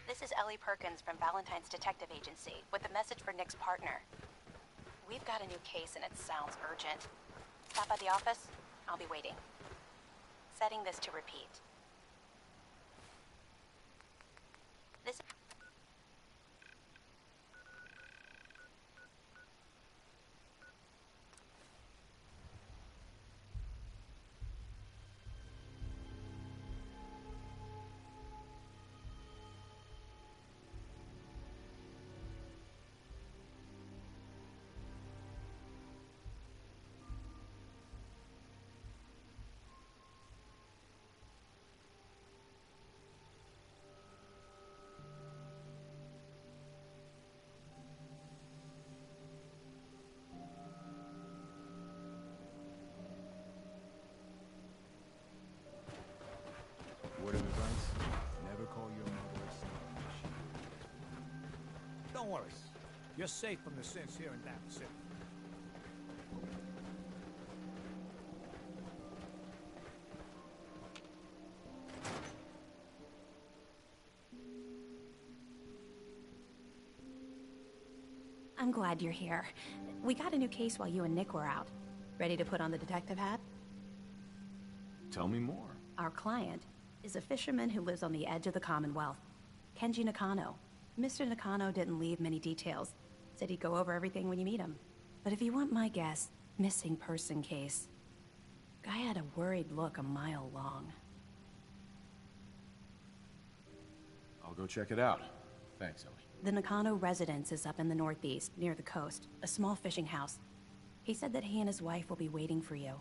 This is Ellie Perkins from Valentine's Detective Agency with a message for Nick's partner. We've got a new case and it sounds urgent. Stop by the office. I'll be waiting. Setting this to repeat. This... Word of advice, never call your mother a son unless she... Don't worry. You're safe from the sins here in Dam City. I'm glad you're here. We got a new case while you and Nick were out. Ready to put on the detective hat? Tell me more. Our client is a fisherman who lives on the edge of the Commonwealth. Kenji Nakano. Mr. Nakano didn't leave many details. Said he'd go over everything when you meet him. But if you want my guess, missing person case. Guy had a worried look a mile long. I'll go check it out. Thanks, Ellie. The Nakano residence is up in the northeast, near the coast. A small fishing house. He said that he and his wife will be waiting for you.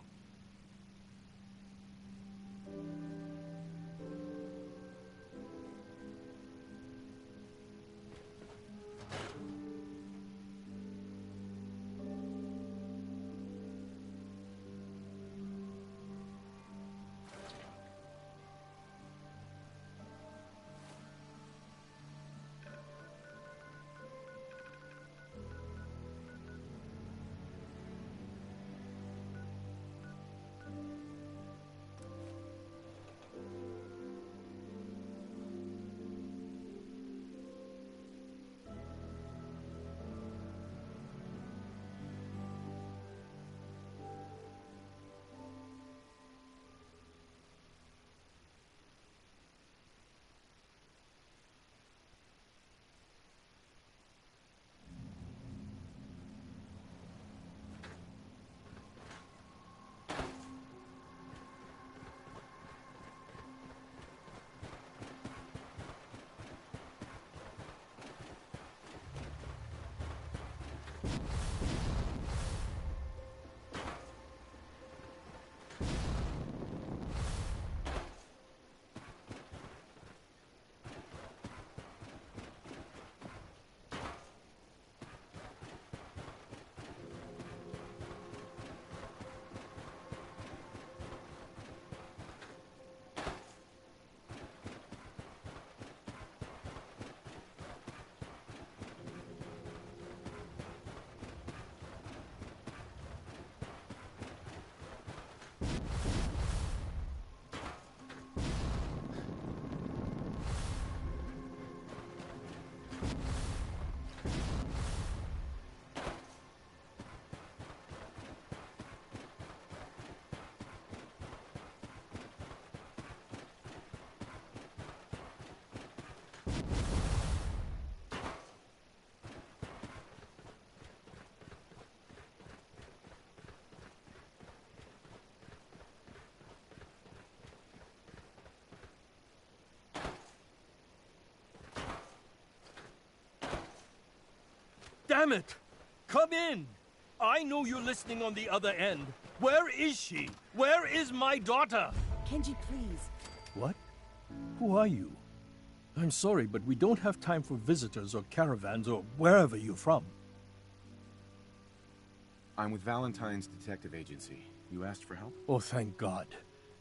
Damn it! Come in! I know you're listening on the other end. Where is she? Where is my daughter? Kenji, please. What? Who are you? I'm sorry, but we don't have time for visitors or caravans or wherever you're from. I'm with Valentine's Detective Agency. You asked for help? Oh, thank God.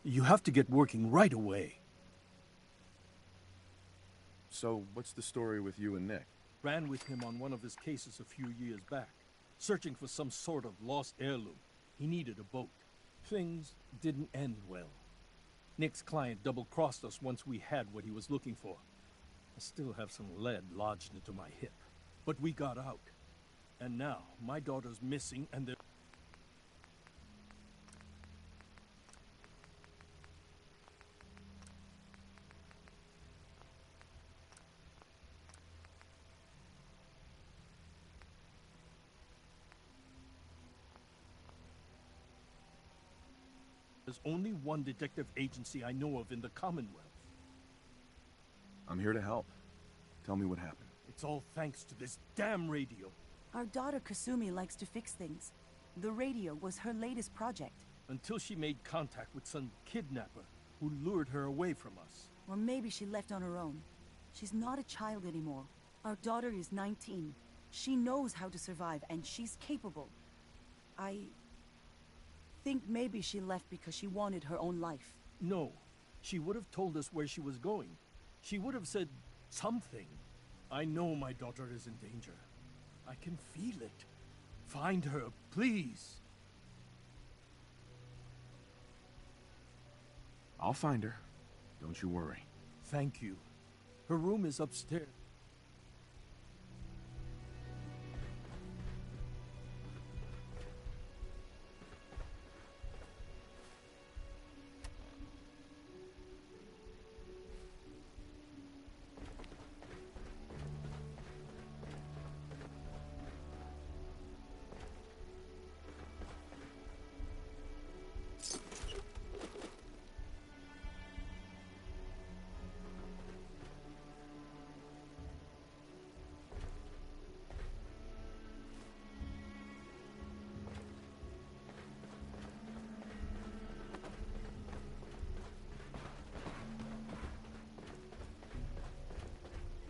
You have to get working right away. So, what's the story with you and Nick? Ran with him on one of his cases a few years back, searching for some sort of lost heirloom. He needed a boat. Things didn't end well. Nick's client double-crossed us once we had what he was looking for. I still have some lead lodged into my hip. But we got out. And now, my daughter's missing and there's only one detective agency I know of in the Commonwealth. I'm here to help. Tell me what happened. It's all thanks to this damn radio. Our daughter Kasumi likes to fix things. The radio was her latest project. Until she made contact with some kidnapper who lured her away from us. Or maybe she left on her own. She's not a child anymore. Our daughter is 19. She knows how to survive, and she's capable. I think maybe she left because she wanted her own life. No, she would have told us where she was going. She would have said something. I know my daughter is in danger. I can feel it. Find her, please. I'll find her. Don't you worry. Thank you. Her room is upstairs.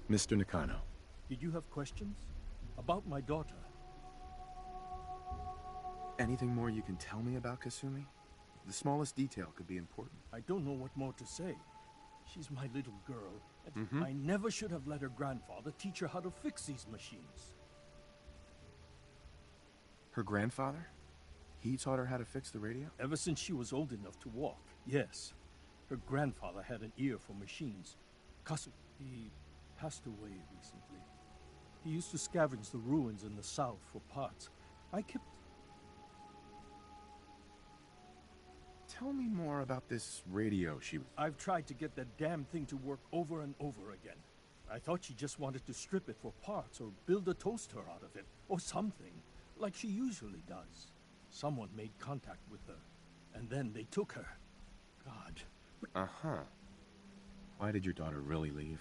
Mr. Nakano. Did you have questions? About my daughter? Anything more you can tell me about Kasumi? The smallest detail could be important. I don't know what more to say. She's my little girl. And I never should have let her grandfather teach her how to fix these machines. Her grandfather? He taught her how to fix the radio? Ever since she was old enough to walk, yes. Her grandfather had an ear for machines. He passed away recently. He used to scavenge the ruins in the south for parts. I kept... Tell me more about this radio she was... I've tried to get that damn thing to work over and over again. I thought she just wanted to strip it for parts or build a toaster out of it, or something, like she usually does. Someone made contact with her, and then they took her. God. Uh-huh. Why did your daughter really leave?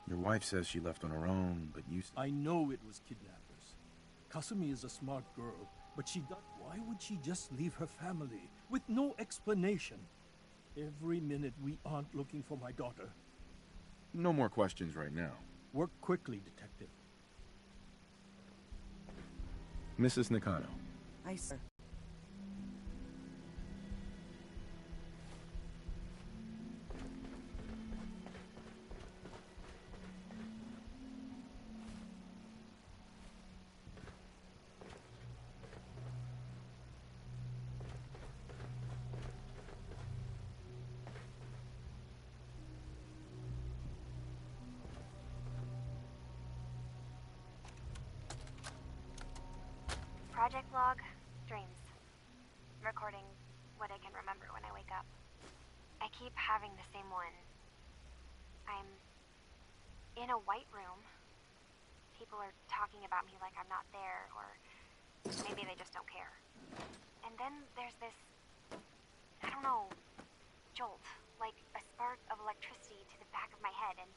Your wife says she left on her own, but you... I know it was kidnappers. Kasumi is a smart girl, but she does... Why would she just leave her family, with no explanation? Every minute we aren't looking for my daughter. No more questions right now. Work quickly, Detective. Mrs. Nakano. Aye, sir. Project log, dreams. Recording what I can remember when I wake up. I keep having the same one. I'm in a white room. People are talking about me like I'm not there, or maybe they just don't care. And then there's this, I don't know, jolt, like a spark of electricity to the back of my head, and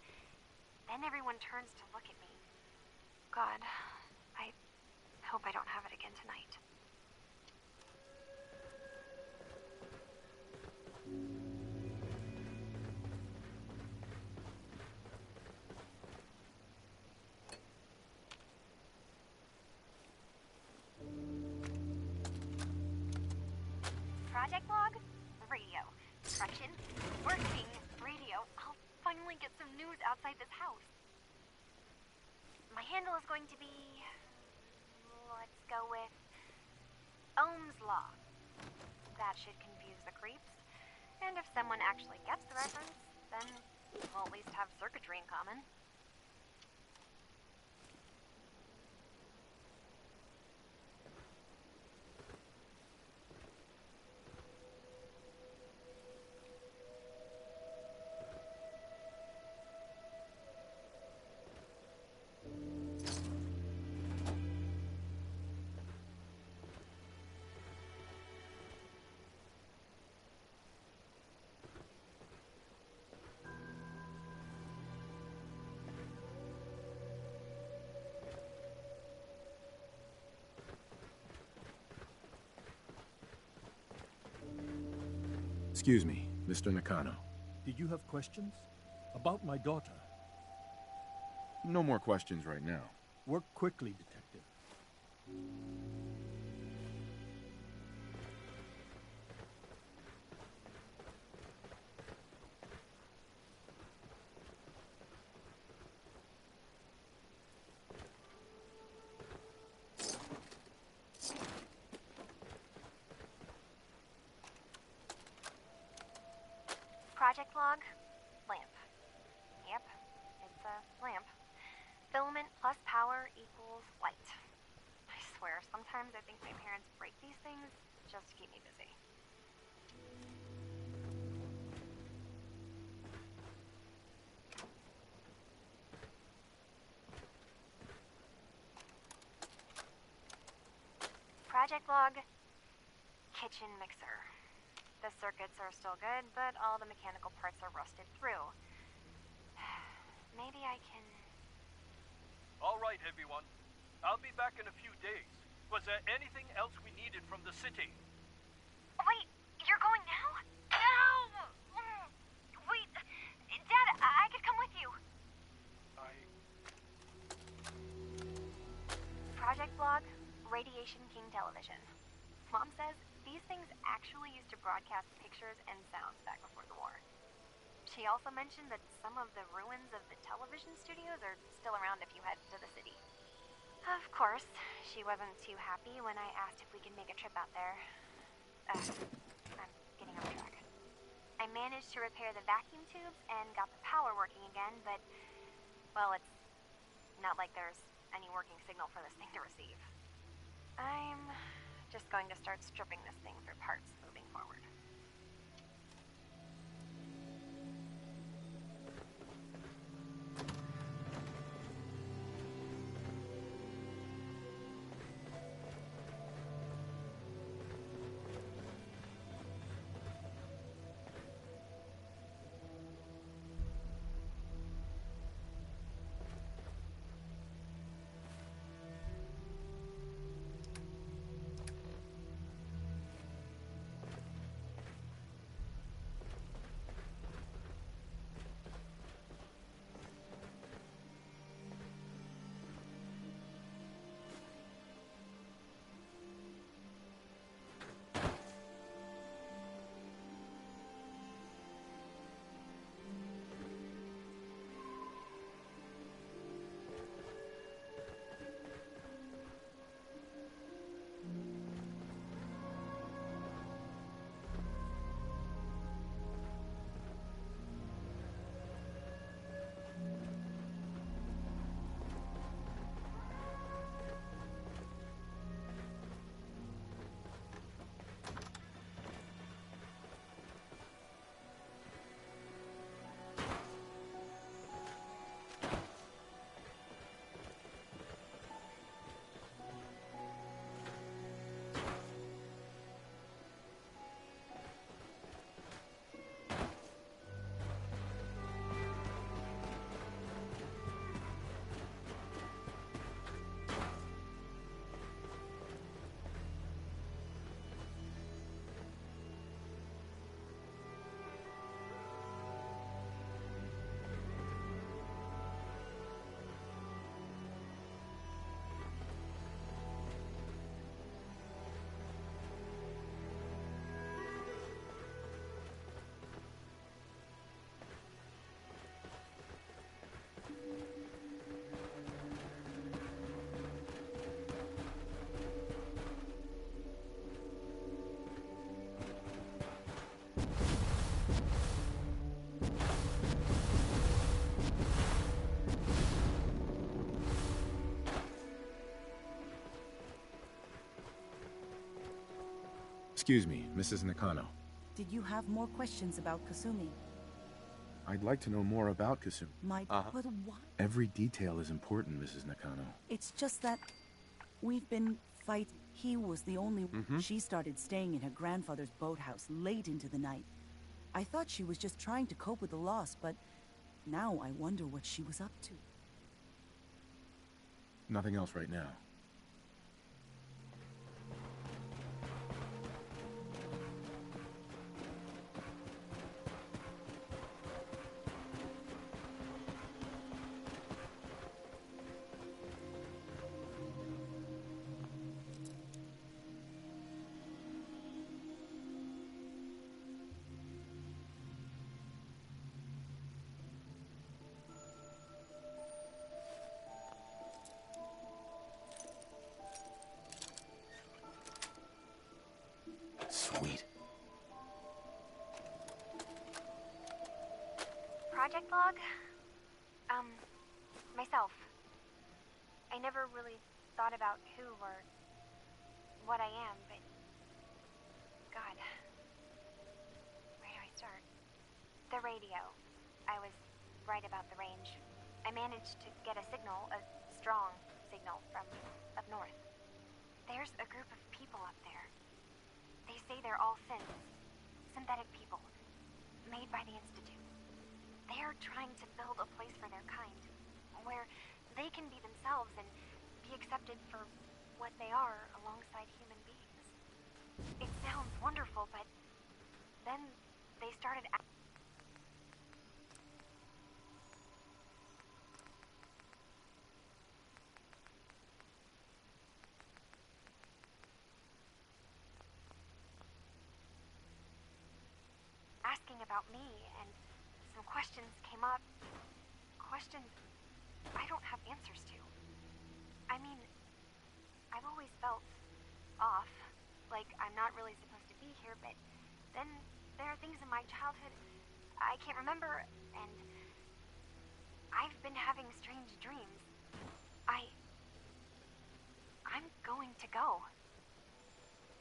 then everyone turns to look at me. God, I hope I don't have it again tonight. Project log? Radio. Instruction? Working. Radio. I'll finally get some news outside this house. My handle is going to be... let's go with Ohm's Law. That should confuse the creeps. And if someone actually gets the reference, then we'll at least have circuitry in common. Excuse me, Mr. Nakano. Did you have questions? About my daughter? No more questions right now. Work quickly, Detective. Project log, lamp. Yep, it's a lamp. Filament plus power equals light. I swear, sometimes I think my parents break these things just to keep me busy. Project log, kitchen mixer. The circuits are still good, but all the mechanical parts are rusted through. Maybe I can... All right, everyone. I'll be back in a few days. Was there anything else we needed from the city? Wait, you're going now? No! Wait, Dad, I could come with you. Project Log, Radiation King Television. Mom says these things actually used to broadcast pictures and sounds back before the war. She also mentioned that some of the ruins of the television studios are still around if you head to the city. Of course, she wasn't too happy when I asked if we could make a trip out there. I'm getting off track. I managed to repair the vacuum tubes and got the power working again, but, well, it's not like there's any working signal for this thing to receive. I'm just going to start stripping this thing for parts moving forward. Excuse me, Mrs. Nakano. Did you have more questions about Kasumi? I'd like to know more about Kasumi. But why? Every detail is important, Mrs. Nakano. It's just that we've been He was the only... She started staying in her grandfather's boathouse late into the night. I thought she was just trying to cope with the loss, but now I wonder what she was up to. Nothing else right now. Sweet. Project log? Myself. I never really thought about who or what I am, but... God. Where do I start? The radio. I was right about the range. I managed to get a signal, a strong signal, from up north. There's a group of people up there. They say they're all synthetic people, made by the Institute. They are trying to build a place for their kind, where they can be themselves and be accepted for what they are alongside human beings. It sounds wonderful, but then they started asking about me, and some questions came up. Questions I don't have answers to. I mean, I've always felt off, like I'm not really supposed to be here, but then there are things in my childhood I can't remember, and I've been having strange dreams. I'm going to go.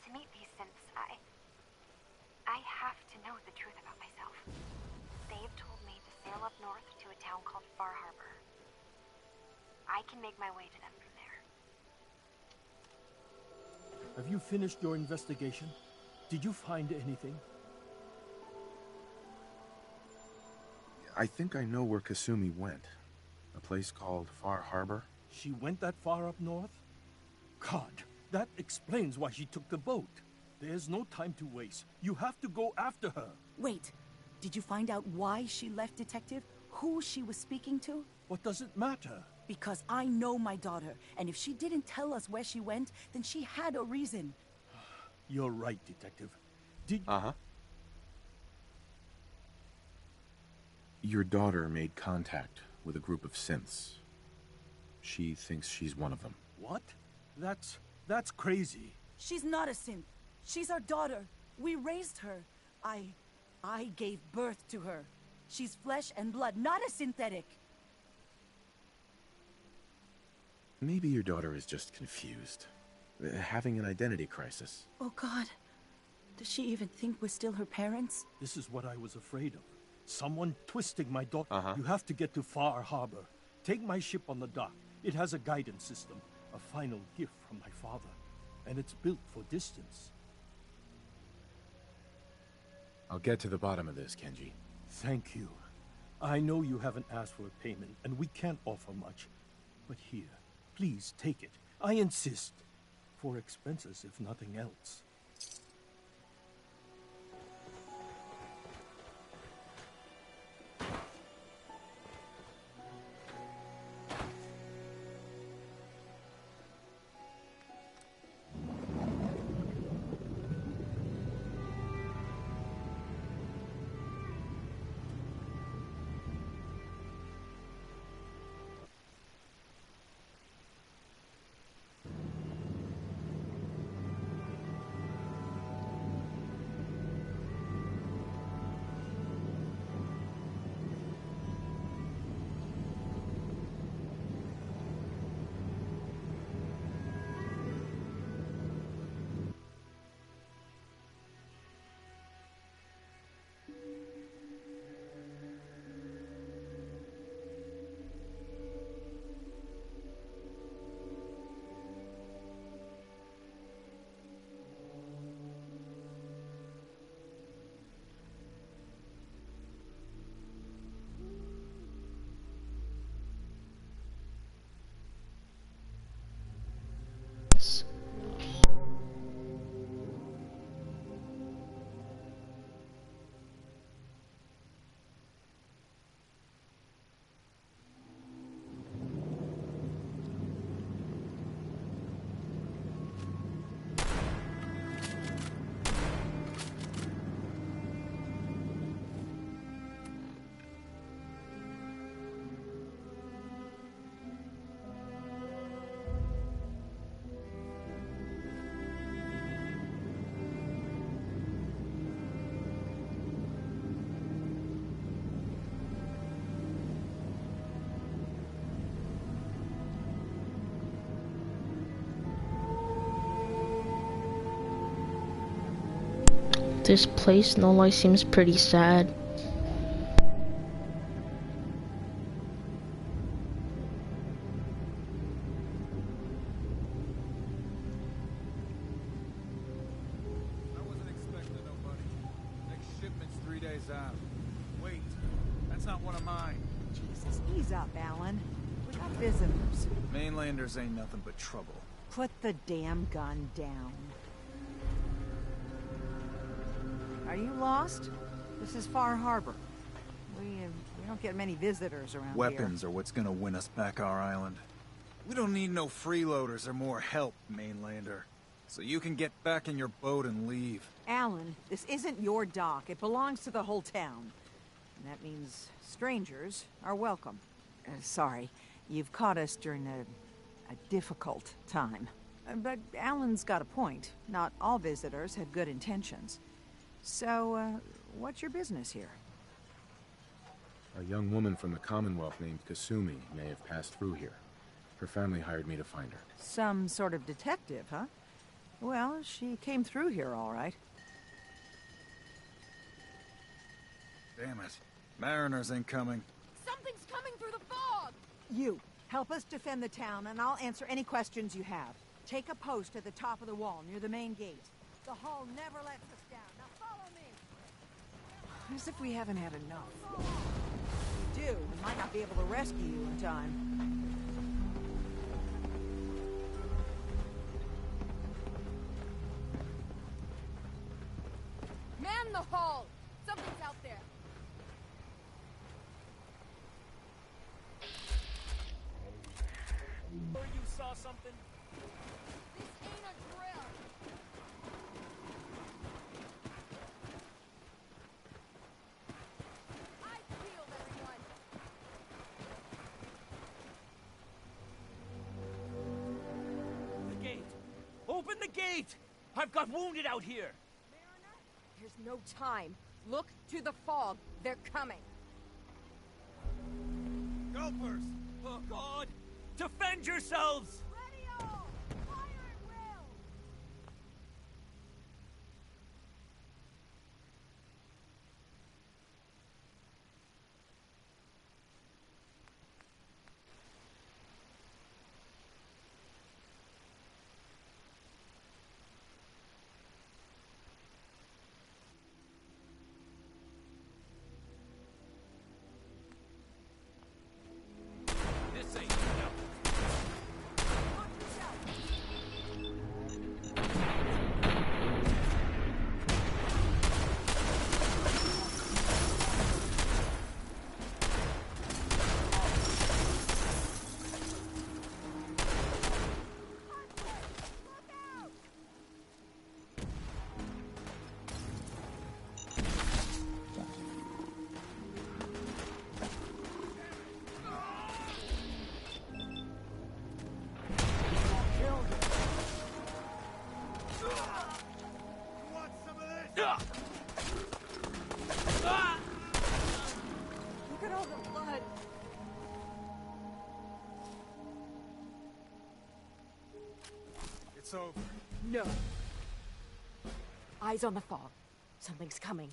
To meet these synths, I have to know the truth about myself. They've told me to sail up north to a town called Far Harbor. I can make my way to them from there. Have you finished your investigation? Did you find anything? I think I know where Kasumi went. A place called Far Harbor. She went that far up north? God, that explains why she took the boat. There's no time to waste. You have to go after her. Wait, did you find out why she left, Detective? Who she was speaking to? What does it matter? Because I know my daughter, and if she didn't tell us where she went, then she had a reason. You're right, Detective. Did... Uh-huh. Your daughter made contact with a group of synths. She thinks she's one of them. What? That's crazy. She's not a synth. She's our daughter. We raised her. I gave birth to her. She's flesh and blood, not a synthetic. Maybe your daughter is just confused. Having an identity crisis. Oh, God. Does she even think we're still her parents? This is what I was afraid of. Someone twisting my daughter. Uh-huh. You have to get to Far Harbor. Take my ship on the dock. It has a guidance system. A final gift from my father. And it's built for distance. I'll get to the bottom of this, Kenji. Thank you. I know you haven't asked for a payment, and we can't offer much. But here, please take it. I insist. For expenses, if nothing else. This place, no lie, seems pretty sad. I wasn't expecting nobody. Next shipment's 3 days out. Wait, that's not one of mine. Jesus, ease up, Alan. We got visitors. Mainlanders ain't nothing but trouble. Put the damn gun down. Are you lost? This is Far Harbor. We don't get many visitors around Weapons here. are what's gonna win us back our island. We don't need no freeloaders or more help, Mainlander. So you can get back in your boat and leave. Alan, this isn't your dock. It belongs to the whole town. And that means strangers are welcome. Sorry, you've caught us during a difficult time. But Alan's got a point. Not all visitors have good intentions. So, what's your business here? A young woman from the Commonwealth named Kasumi may have passed through here. Her family hired me to find her. Some sort of detective, huh? Well, she came through here all right. Damn it. Mariners ain't coming. Something's coming through the fog! You, help us defend the town, and I'll answer any questions you have. Take a post at the top of the wall, near the main gate. The Hall never lets us down. Now follow me! As if we haven't had enough. If we do, we might not be able to rescue you in time. Man the hall! Something's out there! Or you saw something? This ain't a drill! I healed everyone! The gate! Open the gate! I've got wounded out here! Mariner, there's no time. Look to the fog. They're coming. Gulpers! Oh, God! Defend yourselves! Ready all! Fire at will! This ain't enough. Look at all the blood. It's over. No. Eyes on the fog. Something's coming.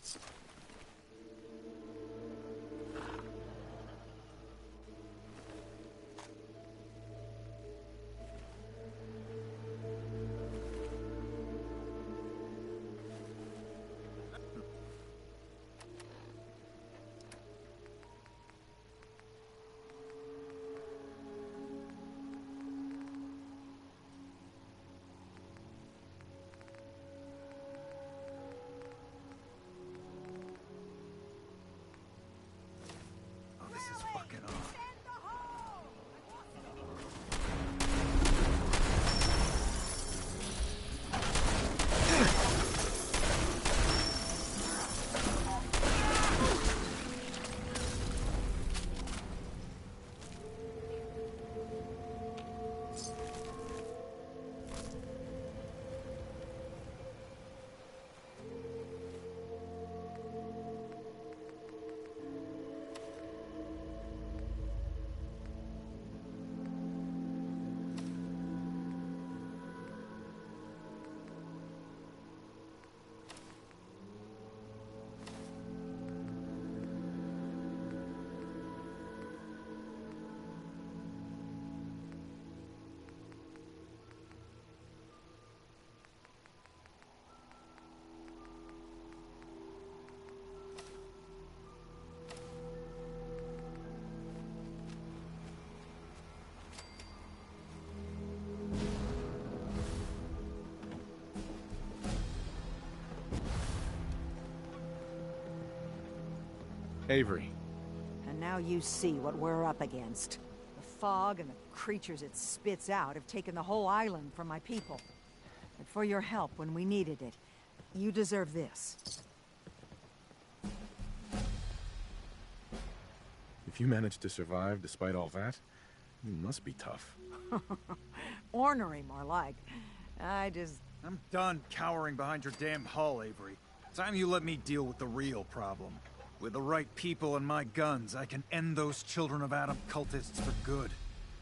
Avery. And now you see what we're up against. The fog and the creatures it spits out have taken the whole island from my people. But for your help when we needed it, you deserve this. If you managed to survive despite all that, you must be tough. Ornery, more like. I'm done cowering behind your damn hull, Avery. Time you let me deal with the real problem. With the right people and my guns, I can end those Children of Adam cultists for good.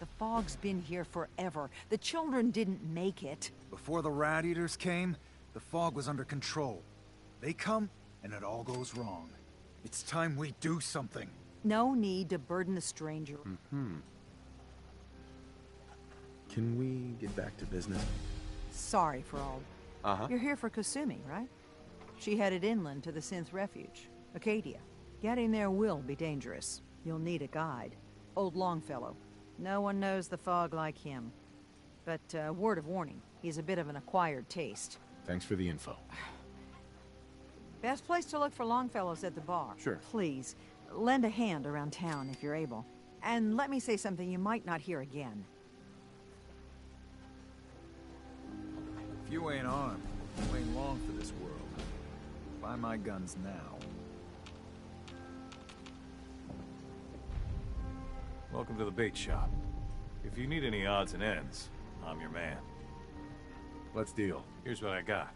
The fog's been here forever. The children didn't make it. Before the Rat Eaters came, the fog was under control. They come, and it all goes wrong. It's time we do something. No need to burden the stranger. Can we get back to business? Sorry for all. You're here for Kasumi, right? She headed inland to the Synth Refuge, Acadia. Getting there will be dangerous. You'll need a guide. Old Longfellow. No one knows the fog like him. But, word of warning, he's a bit of an acquired taste. Thanks for the info. Best place to look for Longfellow's at the bar. Sure. Please, lend a hand around town if you're able. And let me say something you might not hear again. If you ain't armed, you ain't long for this world. Buy my guns now. Welcome to the bait shop. If you need any odds and ends, I'm your man. Let's deal. Here's what I got.